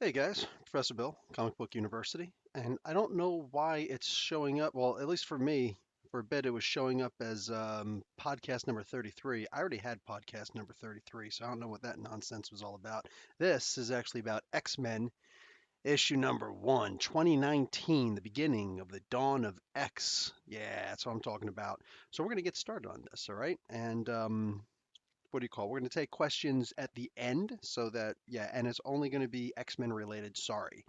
Hey guys, Professor Bill, Comic Book University, and I don't know why it's showing up. Well, at least for me, for a bit, it was showing up as podcast number 33. I already had podcast number 33, so I don't know what that nonsense was all about. This is actually about X-Men issue number 1, 2019, the beginning of the dawn of X. Yeah, that's what I'm talking about. So we're going to get started on this, all right? And what do you call? We're going to take questions at the end so that, yeah, and it's only going to be X-Men related. Sorry.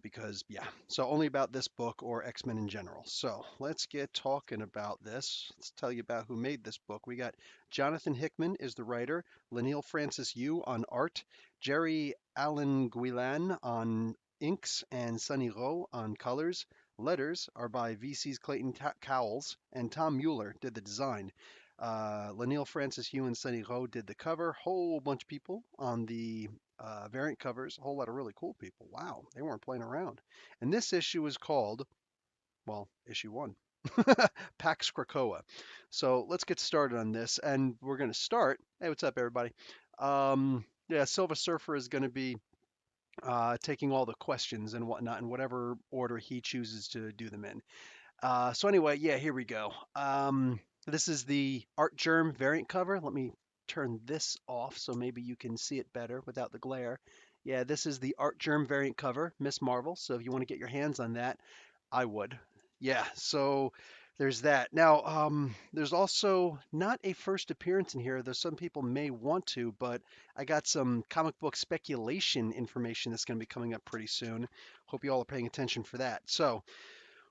Because, yeah, so only about this book or X-Men in general. So let's get talking about this. Let's tell you about who made this book. We got Jonathan Hickman is the writer, Lanil Francis Yu on art, Jerry Allen Guilan on inks, and Sunny Rowe on colors. Letters are by VC's Clayton Cowles, and Tom Mueller did the design. Lanil Francis Yu and Sunny Rowe did the cover. Whole bunch of people on the variant covers, a whole lot of really cool people. Wow, they weren't playing around. And this issue is called, well, issue 1, Pax Krakoa. So let's get started on this. And we're going to start. Hey, what's up, everybody? Yeah, Silver Surfer is going to be taking all the questions and whatnot in whatever order he chooses to do them in. So anyway, yeah, here we go. This is the Art Germ variant cover. Let me turn this off so maybe you can see it better without the glare. Yeah, this is the Art Germ variant cover, Miss Marvel. So if you want to get your hands on that, I would. Yeah, so there's that. Now, there's also not a first appearance in here, though some people may want to, but I got some comic book speculation information that's going to be coming up pretty soon. Hope you all are paying attention for that. So,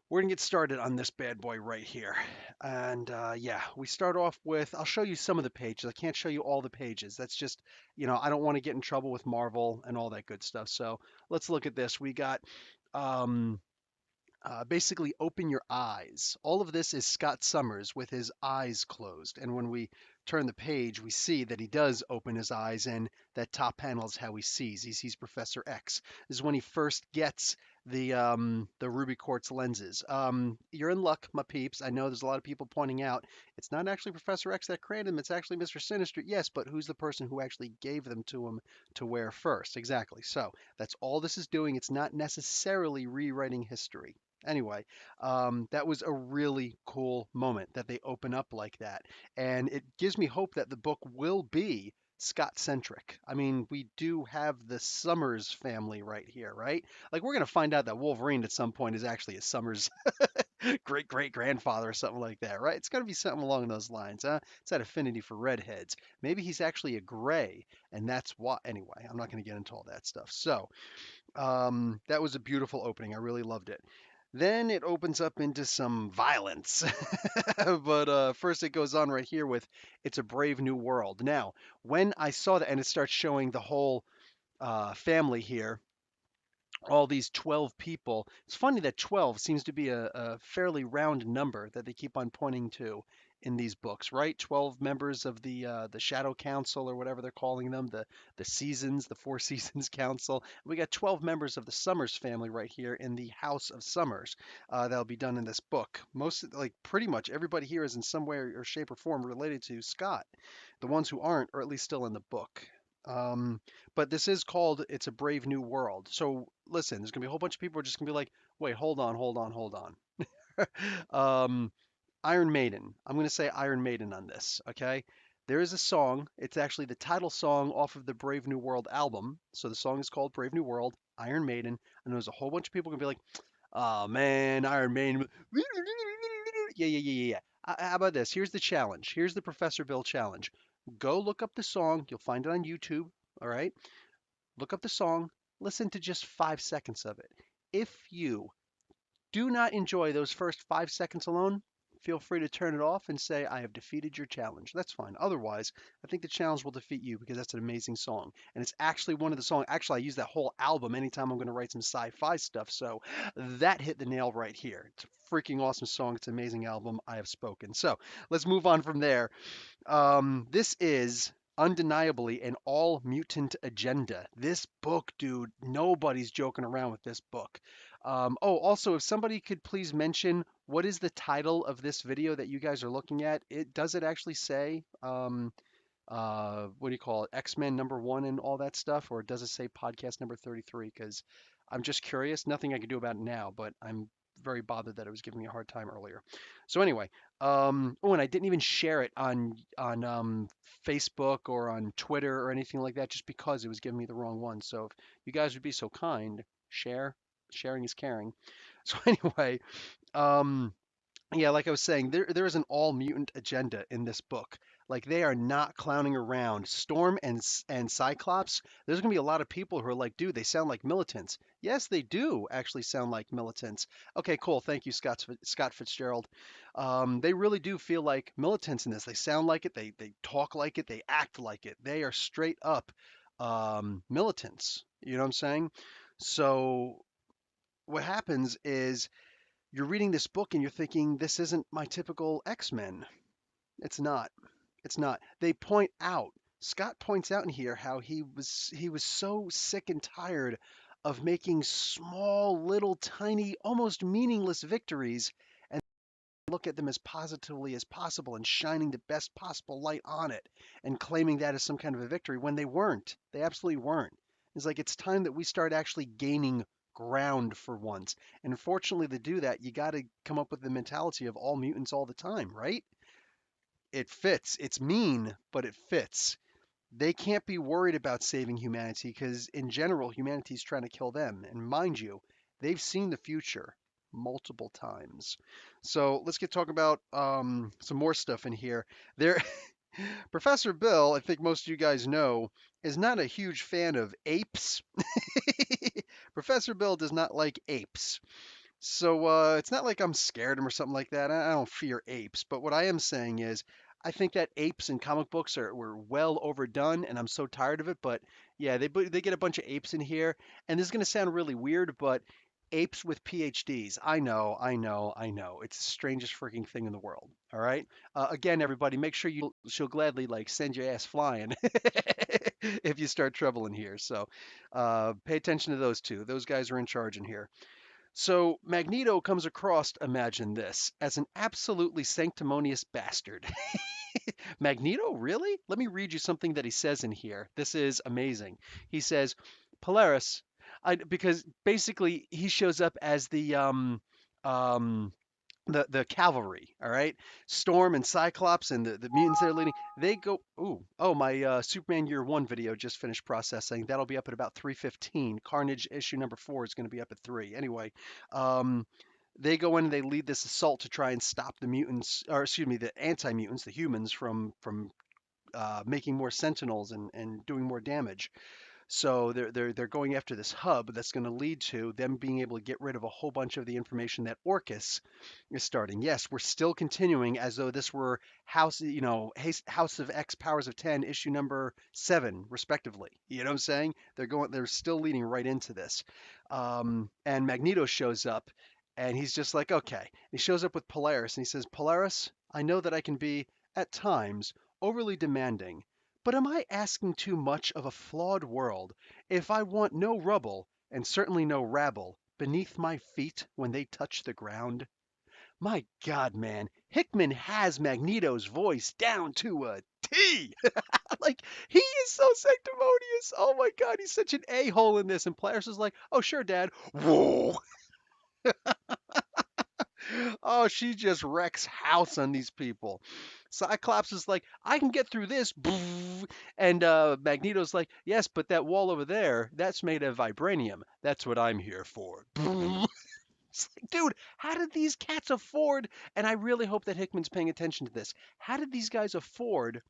we're gonna get started on this bad boy right here. And yeah, we start off with, I'll show you some of the pages. I can't show you all the pages. That's just, I don't want to get in trouble with Marvel and all that good stuff. So let's look at this. We got um, basically open your eyes. All of this is Scott Summers with his eyes closed. And when we turn the page, we see that he does open his eyes, and that top panel is how he sees. He sees Professor X. This is when he first gets the ruby quartz lenses. You're in luck, my peeps. I know there's a lot of people pointing out it's not actually Professor X that created them. It's actually Mr. Sinister. Yes, but who's the person who actually gave them to him to wear first? Exactly. So that's all this is doing. It's not necessarily rewriting history. Anyway, that was a really cool moment that they open up like that. And it gives me hope that the book will be Scott centric. I mean, we do have the Summers family right here, right? Like, we're going to find out that Wolverine at some point is actually a Summers great great grandfather or something like that, right? It's going to be something along those lines, huh? It's that affinity for redheads. Maybe he's actually a gray, and that's why. Anyway, I'm not going to get into all that stuff. So, that was a beautiful opening. I really loved it. Then it opens up into some violence. But first, it goes on right here with It's a Brave New World. Now, when I saw that, and it starts showing the whole family here, all these 12 people. It's funny that 12 seems to be a fairly round number that they keep on pointing to in these books, right? 12 members of the Shadow Council or whatever they're calling them, the seasons, the Four Seasons Council. We got 12 members of the Summers family right here in the House of Summers. That'll be done in this book. Like pretty much everybody here is in some way or shape or form related to Scott. The ones who aren't are at least still in the book. Um, but this is called It's a Brave New World. So listen, there's gonna be a whole bunch of people who are just gonna be like, wait, hold on, hold on, hold on. um, Iron Maiden. I'm gonna say Iron Maiden on this, okay? There is a song. It's actually the title song off of the Brave New World album. So the song is called Brave New World, Iron Maiden. And there's a whole bunch of people gonna be like, oh man, Iron Maiden. Yeah, yeah, yeah, yeah, yeah. How about this? Here's the challenge. Here's the Professor Bill challenge. Go look up the song. You'll find it on YouTube. All right. Look up the song. Listen to just 5 seconds of it. If you do not enjoy those first 5 seconds alone, feel free to turn it off and say, I have defeated your challenge. That's fine. Otherwise, I think the challenge will defeat you because that's an amazing song. And it's actually one of the songs. Actually, I use that whole album anytime I'm going to write some sci fi stuff. So that hit the nail right here. It's a freaking awesome song. It's an amazing album. I have spoken. So let's move on from there. This is undeniably an all mutant agenda. This book, dude, nobody's joking around with this book. Oh, also, if somebody could please mention what is the title of this video that you guys are looking at? Does it actually say what do you call it, X-Men #1 and all that stuff, or does it say podcast number 33? Because I'm just curious. Nothing I can do about it now, but I'm very bothered that it was giving me a hard time earlier. So anyway, oh, and I didn't even share it on Facebook or on Twitter or anything like that, just because it was giving me the wrong one. So if you guys would be so kind, share. Sharing is caring. So anyway, um, yeah, like I was saying, there is an all mutant agenda in this book. Like they are not clowning around. Storm and Cyclops, there's gonna be a lot of people who are like, dude, they sound like militants. Yes, they do actually sound like militants. Okay, cool. Thank you, Scott Fitzgerald. They really do feel like militants in this. They sound like it. They talk like it. They act like it. They are straight up militants. You know what I'm saying? So what happens is you're reading this book and you're thinking, this isn't my typical X-Men. It's not. It's not. They point out, Scott points out in here how he was so sick and tired of making small, little, tiny, almost meaningless victories and look at them as positively as possible and shining the best possible light on it and claiming that as some kind of a victory when they weren't. They absolutely weren't. It's like it's time that we start actually gaining ground for once. And unfortunately, to do that, you got to come up with the mentality of all mutants all the time, right? It fits. It's mean, but it fits. They can't be worried about saving humanity because, in general, humanity's trying to kill them. And mind you, they've seen the future multiple times. So let's get talk about some more stuff in here. There, Professor Bill, I think most of you guys know, is not a huge fan of apes. Professor Bill does not like apes. So it's not like I'm scared of him or something like that. I don't fear apes, but what I am saying is I think that apes in comic books were well overdone, and I'm so tired of it. But yeah, they get a bunch of apes in here, and this is gonna sound really weird, but apes with PhDs. I know. It's the strangest freaking thing in the world. All right. Again, everybody, make sure she'll gladly like send your ass flying if you start trouble in here. So pay attention to those two. Those guys are in charge in here. So Magneto comes across, imagine this, as an absolutely sanctimonious bastard. Magneto, really? Let me read you something that he says in here. This is amazing. He says, Polaris, because basically he shows up as um, the cavalry, all right? Storm and Cyclops and the mutants they're leading, they go. Ooh, oh, my Superman Year One video just finished processing. That'll be up at about 3:15. Carnage issue #4 is going to be up at 3. Anyway, um, they go in and they lead this assault to try and stop the mutants, or excuse me, the anti-mutants, the humans, from making more Sentinels and doing more damage. So they're going after this hub that's going to lead to them being able to get rid of a whole bunch of the information that Orcus is starting. Yes, we're still continuing as though this were House of X Powers of 10 issue #7 respectively. You know what I'm saying? They're still leading right into this. And Magneto shows up and he's just like, okay. He shows up with Polaris and he says, Polaris, I know that I can be at times overly demanding, but am I asking too much of a flawed world if I want no rubble, and certainly no rabble, beneath my feet when they touch the ground? My God, man, Hickman has Magneto's voice down to a T. Like, he is so sanctimonious. Oh my God, he's such an a-hole in this. And Polaris is like, oh, sure, Dad. Whoa. Oh, she just wrecks house on these people. Cyclops is like, I can get through this. And Magneto's like, yes, but that wall over there, that's made of vibranium. That's what I'm here for. It's like, dude, how did these cats afford? And I really hope that Hickman's paying attention to this. How did these guys afford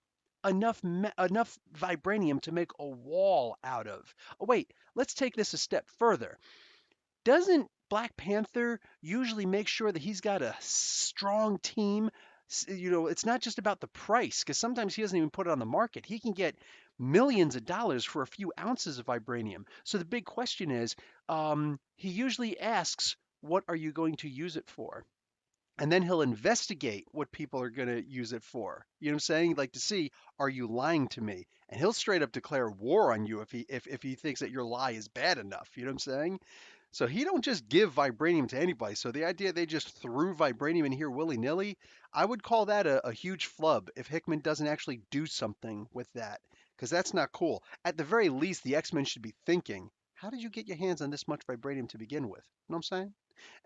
enough vibranium to make a wall out of? Oh, wait, let's take this a step further. Doesn't Black Panther usually make sure that he's got a strong team? It's not just about the price, because sometimes he doesn't even put it on the market. He can get millions of dollars for a few ounces of vibranium. So the big question is, he usually asks, what are you going to use it for? And then he'll investigate what people are going to use it for. You know what I'm saying? Like to see, are you lying to me? And he'll straight up declare war on you if he thinks that your lie is bad enough. You know what I'm saying? So he don't just give vibranium to anybody. So the idea they just threw vibranium in here willy-nilly, I would call that a huge flub if Hickman doesn't actually do something with that, because that's not cool. At the very least, the X-Men should be thinking, how did you get your hands on this much vibranium to begin with? You know what I'm saying?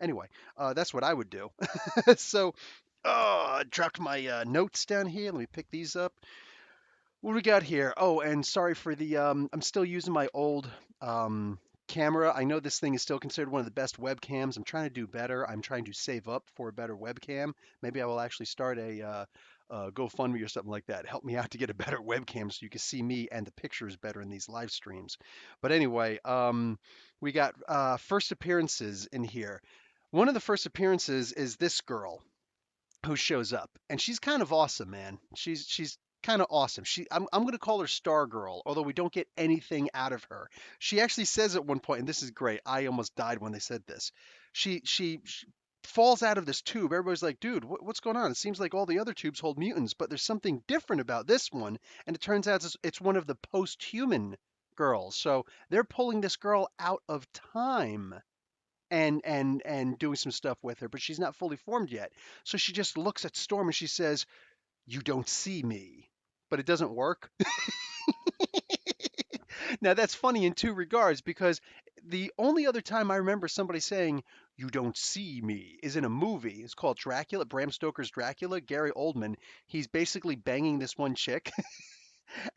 Anyway, that's what I would do. So, I dropped my notes down here. Let me pick these up. What do we got here? Oh, and sorry for the I'm still using my old camera. I know this thing is still considered one of the best webcams. I'm trying to do better. I'm trying to save up for a better webcam. Maybe I will actually start a GoFundMe or something like that. Help me out to get a better webcam so you can see me and the pictures better in these live streams. But anyway, we got first appearances in here. One of the first appearances is this girl who shows up, and she's kind of awesome, man. She's kind of awesome. I'm gonna call her Star Girl, although we don't get anything out of her. She actually says at one point, and this is great. I almost died when they said this. She falls out of this tube. Everybody's like, dude, what's going on? It seems like all the other tubes hold mutants, but there's something different about this one, and it turns out it's one of the post-human girls. So they're pulling this girl out of time and doing some stuff with her, but she's not fully formed yet. So she just looks at Storm and she says, "You don't see me." But it doesn't work. Now that's funny in two regards because the only other time I remember somebody saying "You don't see me" is in a movie. It's called Dracula, Bram Stoker's Dracula. Gary Oldman. He's basically banging this one chick,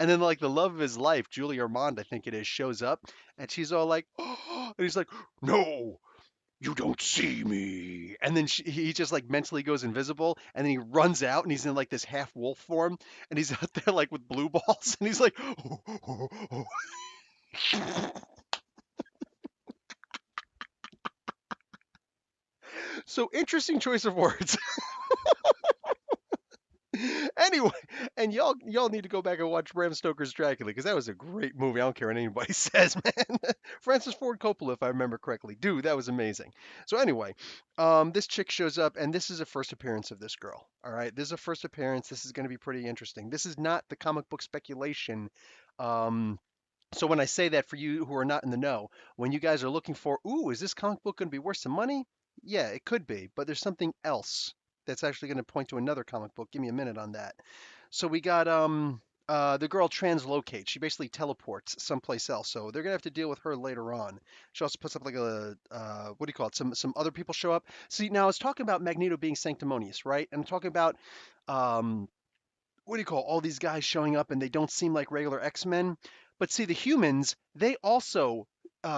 and then like the love of his life, Julie Armand, I think it is, shows up, and she's all like, "Oh," and he's like, "No, you don't see me." And then he just like mentally goes invisible, and then he runs out and he's in like this half wolf form, and he's out there like with blue balls, and he's like, so interesting choice of words. Anyway, and y'all need to go back and watch Bram Stoker's Dracula because that was a great movie. I don't care what anybody says, man. Francis Ford Coppola, if I remember correctly. Dude, that was amazing. So anyway, this chick shows up, and this is a first appearance of this girl. All right, this is a first appearance. This is going to be pretty interesting. This is not the comic book speculation. Um, so when I say that for you who are not in the know, when you guys are looking for, ooh, is this comic book going to be worth some money? Yeah, it could be, but there's something else that's actually going to point to another comic book. Give me a minute on that. So we got the girl translocates. She basically teleports someplace else. So they're gonna have to deal with her later on. She also puts up like a what do you call it? Some other people show up. See, now I was talking about Magneto being sanctimonious, right? And I'm talking about um what do you call all these guys showing up and they don't seem like regular X-Men. But see, the humans, they also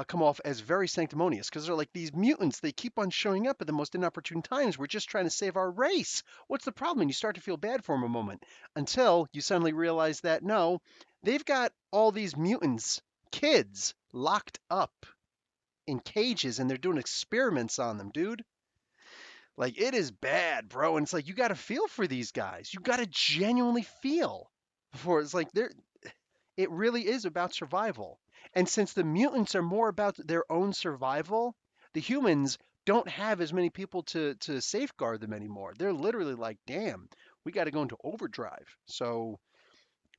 come off as very sanctimonious because they're like these mutants. They keep on showing up at the most inopportune times. We're just trying to save our race. What's the problem? And you start to feel bad for them a moment until you suddenly realize that no, they've got all these mutants, kids, locked up in cages and they're doing experiments on them, dude. Like it is bad, bro. And it's like you got to feel for these guys. You got to genuinely feel for it's like they're it really is about survival. And since the mutants are more about their own survival, the humans don't have as many people to safeguard them anymore. They're literally like, "Damn, we got to go into overdrive." So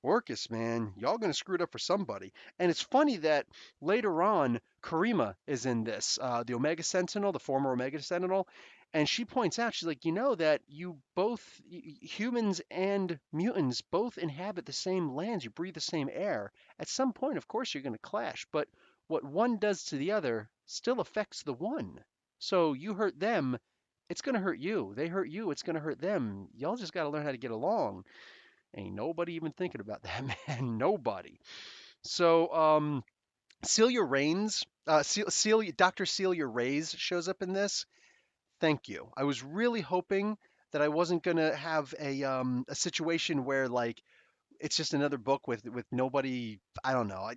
Orcus, man, y'all gonna screw it up for somebody. And it's funny that later on, Karima is in this, the Omega Sentinel, the former Omega Sentinel, and she points out, she's like, you know that you both, humans and mutants, both inhabit the same lands, you breathe the same air. At some point, of course, you're gonna clash, but what one does to the other still affects the one. So you hurt them, it's gonna hurt you. They hurt you, it's gonna hurt them. Y'all just gotta learn how to get along. Ain't nobody even thinking about that, man. Nobody. So, Celia Rains, Dr. Celia Reyes shows up in this. Thank you. I was really hoping that I wasn't gonna have a situation where like it's just another book with nobody. I don't know.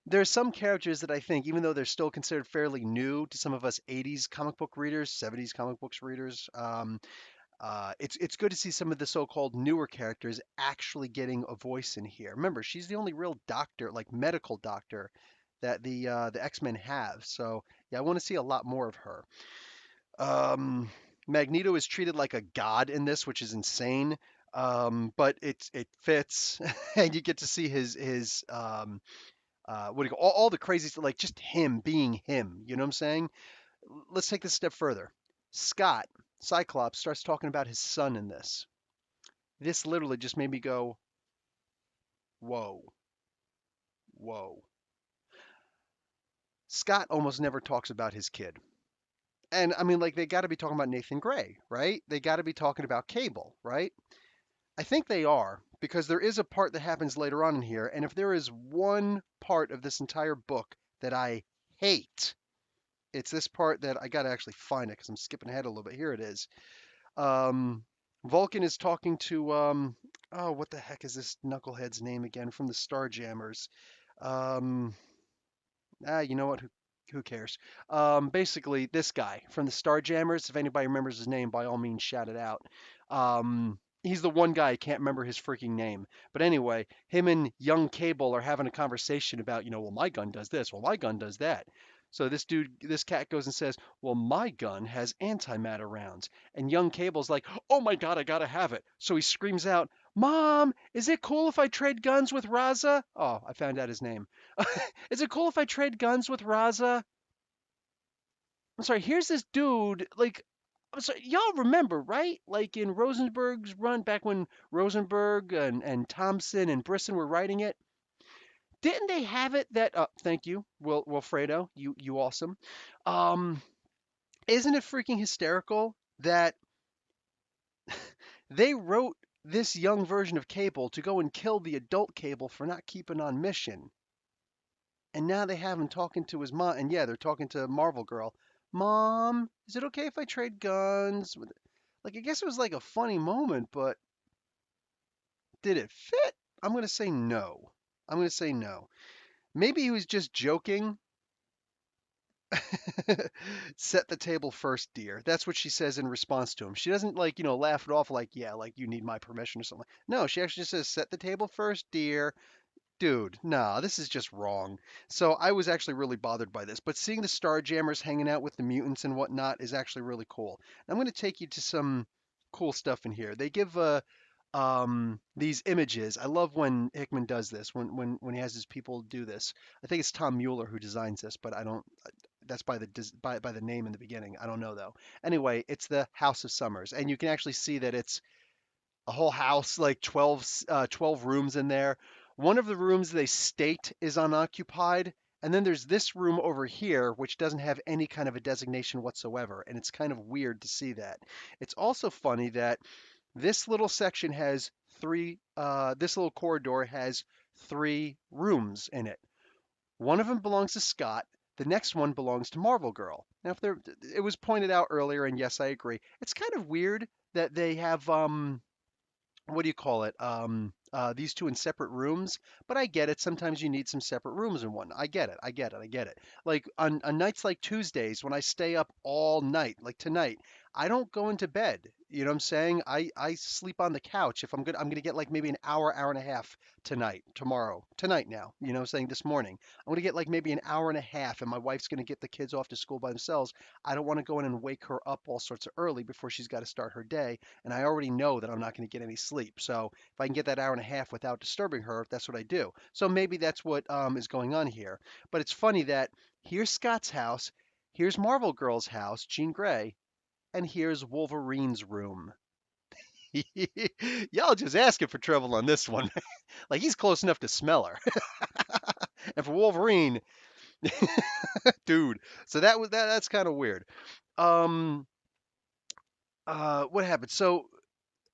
There are some characters that I think, even though they're still considered fairly new to some of us 80s comic book readers, 70s comic books readers, it's good to see some of the so-called newer characters actually getting a voice in here. Remember, she's the only real doctor, like medical doctor, that the X-Men have. So yeah, I want to see a lot more of her. Um, Magneto is treated like a god in this, which is insane. But it fits, and you get to see his what do you call all the crazy stuff, like just him being him. You know what I'm saying? Let's take this a step further. Scott, Cyclops, starts talking about his son in this. This literally just made me go, whoa, whoa. Scott almost never talks about his kid. And I mean, like, they got to be talking about Nathan Gray, right? They got to be talking about Cable, right? I think they are, because there is a part that happens later on in here. And if there is one part of this entire book that I hate, it's this part that I got to actually find it because I'm skipping ahead a little bit. Here it is. Um, Vulcan is talking to, oh, what the heck is this knucklehead's name again from the Starjammers? Um, you know what? Who cares? Basically, this guy from the Starjammers, if anybody remembers his name, by all means, shout it out. He's the one guy I can't remember his freaking name. But anyway, him and young Cable are having a conversation about, well, my gun does this, well, my gun does that. So this cat goes and says, well, my gun has antimatter rounds. And young Cable's like, oh my God, I gotta have it. So he screams out, Mom, is it cool if I trade guns with Raza? Oh, I found out his name. Is it cool if I trade guns with Raza? I'm sorry, here's this dude, like, I'm sorry, y'all remember, right? Like in Rosenberg's run, back when Rosenberg and Thompson and Brisson were writing it, didn't they have it that, thank you, Wilfredo, you awesome. Um, isn't it freaking hysterical that they wrote this young version of Cable to go and kill the adult Cable for not keeping on mission? And now they have him talking to his mom, and yeah, they're talking to Marvel Girl. Mom, is it okay if I trade guns? Like, I guess it was like a funny moment, but did it fit? I'm gonna say no. I'm gonna say no. Maybe he was just joking. Set the table first, dear. That's what she says in response to him. She doesn't like, laugh it off like, yeah, like you need my permission or something. No, she actually just says, set the table first, dear. Dude, nah, this is just wrong. So I was actually really bothered by this. But seeing the Starjammers hanging out with the mutants and whatnot is actually really cool. And I'm going to take you to some cool stuff in here. They give these images. I love when Hickman does this. When he has his people do this. I think it's Tom Mueller who designs this, but I don't. That's by the by the name in the beginning. I don't know though. Anyway, it's the House of Summers, and you can actually see that it's a whole house, like 12 rooms in there. One of the rooms they state is unoccupied. And then there's this room over here, which doesn't have any kind of a designation whatsoever. And it's kind of weird to see that. It's also funny that this little section has this little corridor has 3 rooms in it. One of them belongs to Scott. The next one belongs to Marvel Girl. Now, it was pointed out earlier, and yes, I agree. It's kind of weird that they have what do you call it? These two in separate rooms. But I get it. Sometimes you need some separate rooms in one. I get it. I get it. I get it. Like on nights like Tuesdays when I stay up all night, like tonight, I don't go into bed. You know what I'm saying? I sleep on the couch. If I'm gonna get like maybe an hour, hour and a half tonight, tomorrow, tonight now. You know what I'm saying? This morning. I'm gonna get like maybe an hour and a half, and my wife's gonna get the kids off to school by themselves. I don't want to go in and wake her up all sorts of early before she's got to start her day, and I already know that I'm not going to get any sleep. So if I can get that hour and a half without disturbing her, that's what I do. So maybe that's what is going on here. But it's funny that here's Scott's house, here's Marvel Girl's house, Jean Grey, and here's Wolverine's room. Y'all just asking for trouble on this one. Like he's close enough to smell her. And for Wolverine, dude. So that's kind of weird. Um, what happened? So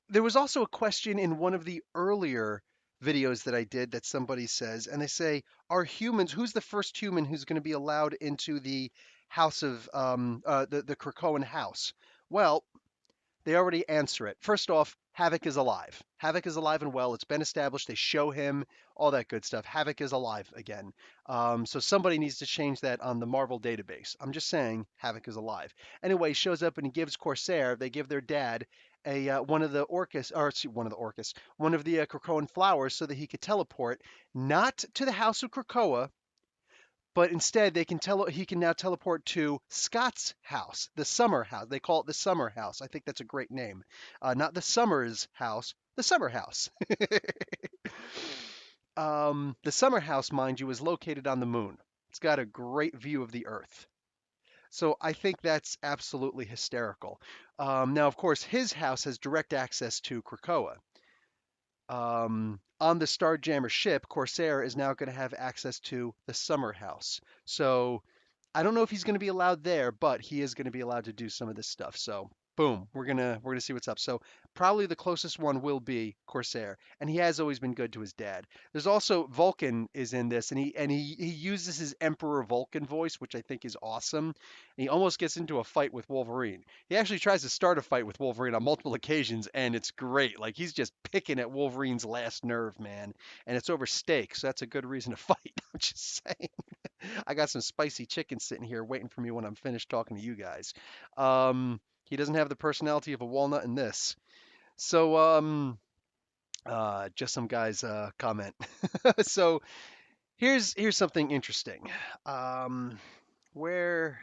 there was also a question in one of the earlier videos that I did that somebody says, and they say, are humans, who's the first human who's going to be allowed into the house of the Krakoan house? Well, they already answer it. First off, Havoc is alive. Havoc is alive and well. It's been established. They show him all that good stuff. Havoc is alive again. So somebody needs to change that on the Marvel database. I'm just saying Havoc is alive. Anyway, he shows up and he gives Corsair. They give their dad a one of the orcus, or excuse, one of the orcus, one of the Krakoan flowers, so that he could teleport not to the House of Krakoa, but instead he can now teleport to Scott's house, the summer house. They call it the summer house. I think that's a great name. Not the Summers house, the summer house. The summer house, mind you, is located on the moon. It's got a great view of the Earth. So I think that's absolutely hysterical. Now, of course, his house has direct access to Krakoa. On the Starjammer ship, Corsair is now going to have access to the summer house. So I don't know if he's going to be allowed there, but he is going to be allowed to do some of this stuff. So boom, we're gonna see what's up. So probably the closest one will be Corsair, and he has always been good to his dad. There's also Vulcan is in this, and he uses his Emperor Vulcan voice, which I think is awesome. And he almost gets into a fight with Wolverine. He actually tries to start a fight with Wolverine on multiple occasions, and it's great. Like he's just picking at Wolverine's last nerve, man, and it's over steak, so that's a good reason to fight. I'm just saying. I got some spicy chicken sitting here waiting for me when I'm finished talking to you guys. He doesn't have the personality of a walnut in this. So, just some guys comment. So here's something interesting. Um, where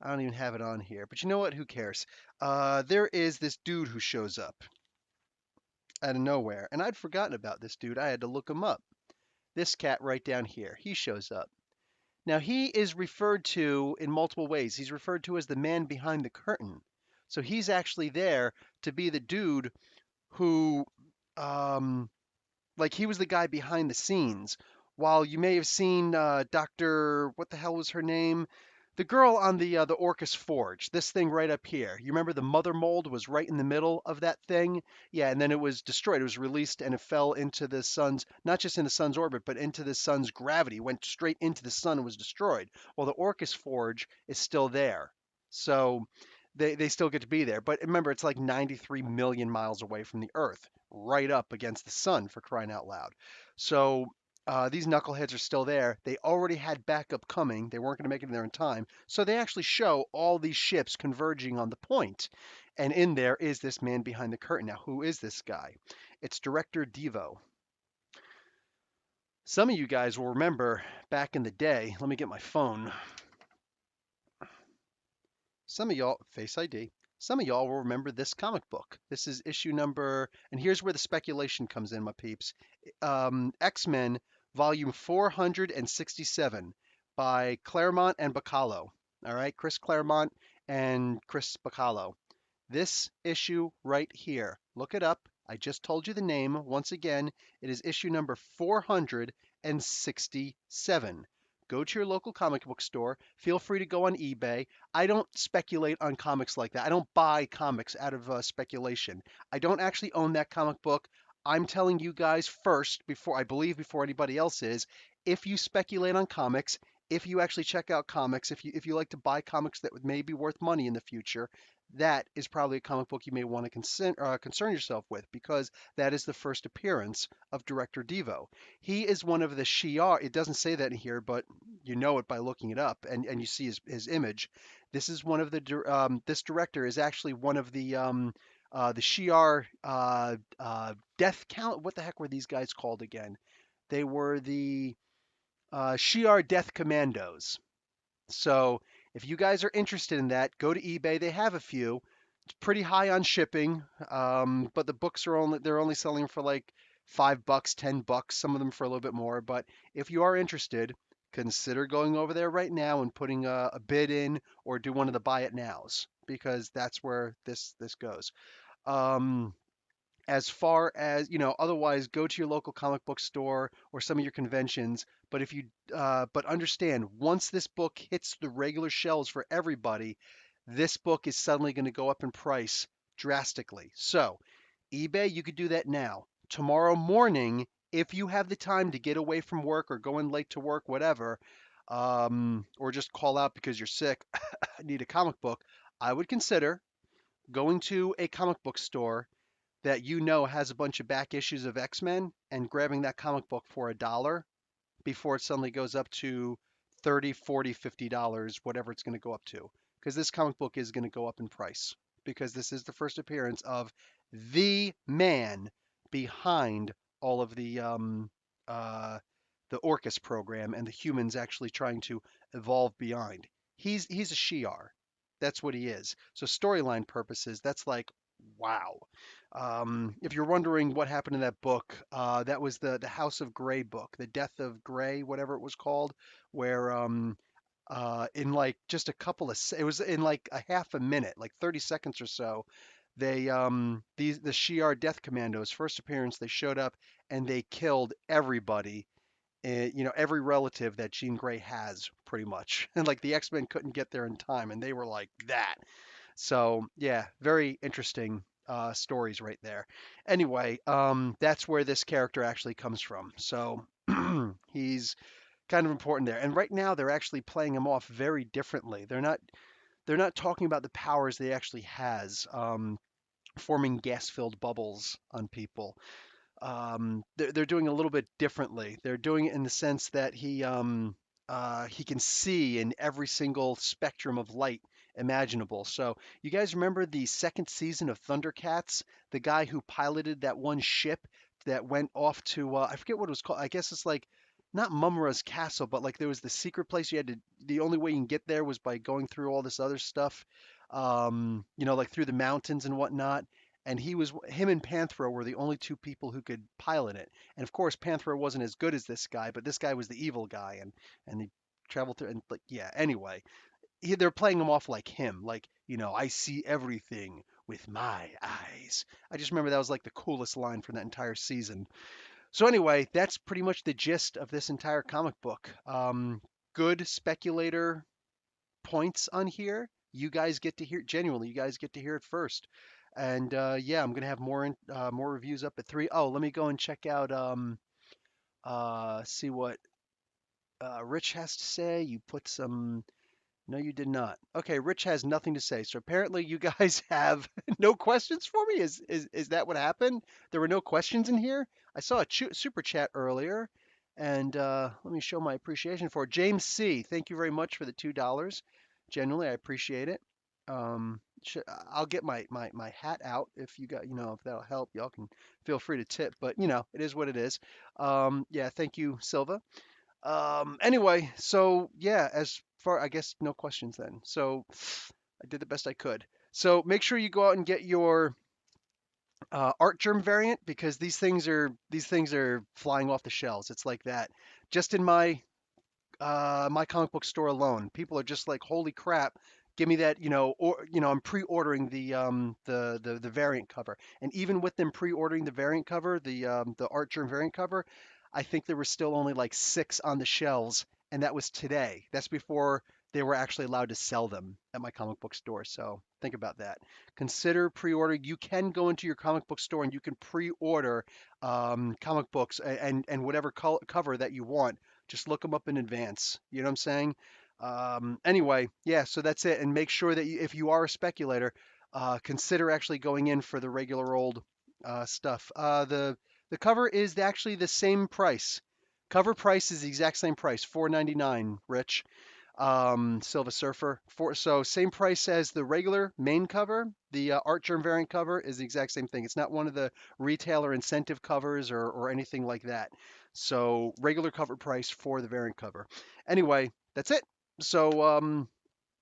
I don't even have it on here, but you know what? Who cares? There is this dude who shows up out of nowhere, and I'd forgotten about this dude. I had to look him up. This cat right down here, he shows up. Now, he is referred to in multiple ways. He's referred to as the man behind the curtain. So he's actually there to be the dude who, um, like, he was the guy behind the scenes. While you may have seen Dr. What the hell was her name? The girl on the Orcus Forge, this thing right up here. You remember the mother mold was right in the middle of that thing? Yeah, and then it was destroyed. It was released and it fell into the sun's, not just in the sun's orbit, but into the sun's gravity. Went straight into the sun and was destroyed. Well, the Orcus Forge is still there. So they still get to be there. But remember, it's like 93 million miles away from the Earth, right up against the sun for crying out loud. So these knuckleheads are still there. They already had backup coming. They weren't going to make it there in time. So they actually show all these ships converging on the point. And in there is this man behind the curtain. Now, who is this guy? It's Director Devo. Some of you guys will remember back in the day. Let me get my phone. Some of y'all, Face ID. Some of y'all will remember this comic book. This is issue number, and here's where the speculation comes in, my peeps. X-Men, volume 467 by Claremont and Bacallo. All right, Chris Claremont and Chris Bacallo. This issue right here. Look it up. I just told you the name. Once again, it is issue number 467. Go to your local comic book store. Feel free to go on eBay. I don't speculate on comics like that. I don't buy comics out of speculation. I don't actually own that comic book. I'm telling you guys first, before I believe, before anybody else is, if you speculate on comics, if you actually check out comics, if you like to buy comics that may be worth money in the future, that is probably a comic book you may want to concern yourself with because that is the first appearance of Director Devo. He is one of the shi'ar. It doesn't say that in here, but you know it by looking it up, and you see his image. This is one of this director is actually one of the shi'ar death count. What the heck were these guys called again? They were the shi'ar death commandos. So if you guys are interested in that, go to eBay. They have a few. It's pretty high on shipping, but the books are they're only selling for like $5, $10, some of them for a little bit more. But if you are interested, consider going over there right now and putting a bid in or do one of the buy it nows because that's where this goes. Um, as far as otherwise go to your local comic book store or some of your conventions, but understand once this book hits the regular shelves for everybody, this book is suddenly going to go up in price drastically. So eBay, you could do that now. Tomorrow morning, if you have the time to get away from work or go in late to work, whatever, or just call out because you're sick, need a comic book, I would consider going to a comic book store that has a bunch of back issues of X-Men and grabbing that comic book for $1 before it suddenly goes up to 30, 40, $50, whatever it's going to go up to. Because this comic book is going to go up in price because this is the first appearance of the man behind all of the Orcus program and the humans actually trying to evolve beyond. He's a Shi'ar. That's what he is. So storyline purposes, that's like Wow. If you're wondering what happened in that book, that was the House of Gray book, the Death of Gray, whatever it was called, where in like just a couple of it was in like a half a minute, like 30 seconds or so, they the shi'ar death commandos first appearance, they showed up and they killed everybody, every relative that Jean Grey has pretty much. And like the X-Men couldn't get there in time and they were like that. So yeah, very interesting stories right there. Anyway, that's where this character actually comes from. So he's kind of important there. And right now they're actually playing him off very differently. They're not talking about the powers they actually has, forming gas-filled bubbles on people. They're doing it a little bit differently. They're doing it in the sense that he can see in every single spectrum of light imaginable. So you guys remember the second season of Thundercats? The guy who piloted that one ship that went off to I forget what it was called. I guess it's like not Mumra's castle, but like there was the secret place you had to. The only way you can get there was by going through all this other stuff. Like through the mountains and whatnot, and him and Panthro were the only two people who could pilot it. And of course, Panthro wasn't as good as this guy, but this guy was the evil guy, and he traveled through and like yeah. Anyway, they're playing him off like him, like I see everything with my eyes. I just remember that was like the coolest line from that entire season. So anyway, that's pretty much the gist of this entire comic book. Good speculator points on here. You guys get to hear genuinely. You guys get to hear it first. And yeah, I'm gonna have more reviews up at 3. Oh, let me go and check out see what Rich has to say. You put some. No, you did not. Okay, Rich has nothing to say. So apparently you guys have no questions for me. Is that what happened? There were no questions in here. I saw a super chat earlier, and let me show my appreciation for it. James C. Thank you very much for the $2. Genuinely, I appreciate it. I'll get my hat out if you got, if that'll help. Y'all can feel free to tip, but it is what it is. Yeah, thank you, Silva. Anyway, so yeah, as far I guess no questions then. So I did the best I could. So make sure you go out and get your art germ variant because these things are flying off the shelves. It's like that. Just in my comic book store alone, people are just like, "Holy crap, give me that!" Or I'm pre-ordering the variant cover, and even with them pre-ordering the variant cover, the art germ variant cover, I think there were still only like 6 on the shelves, and that was today. That's before they were actually allowed to sell them at my comic book store. So think about that. Consider pre-ordering. You can go into your comic book store and you can pre-order comic books and whatever cover that you want, just look them up in advance. You know what I'm saying? Anyway, yeah, so that's it. And make sure that if you are a speculator, consider actually going in for the regular old stuff. The cover is actually the same price. Cover price is the exact same price, 4.99. Rich, Silver Surfer. So same price as the regular main cover. The Art Germ variant cover is the exact same thing. It's not one of the retailer incentive covers or anything like that. So regular cover price for the variant cover. Anyway, that's it. So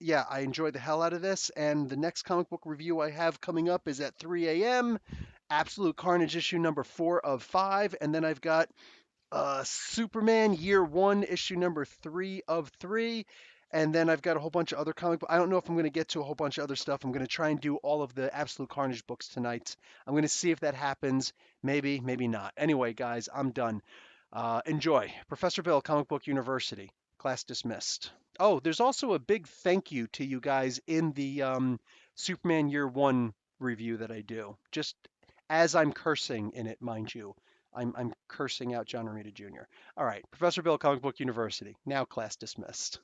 yeah, I enjoyed the hell out of this. And the next comic book review I have coming up is at 3 a.m. Absolute Carnage issue number 4 of 5. And then I've got Superman Year One, issue number 3 of 3. And then I've got a whole bunch of other comic books. I don't know if I'm going to get to a whole bunch of other stuff. I'm going to try and do all of the Absolute Carnage books tonight. I'm going to see if that happens. Maybe, maybe not. Anyway, guys, I'm done. Enjoy. Professor Bill, Comic Book University. Class dismissed. Oh, there's also a big thank you to you guys in the Superman Year One review that I do. Just as I'm cursing in it, mind you. I'm cursing out John Romita Jr. All right, Professor Bill, Comic Book University. Now class dismissed.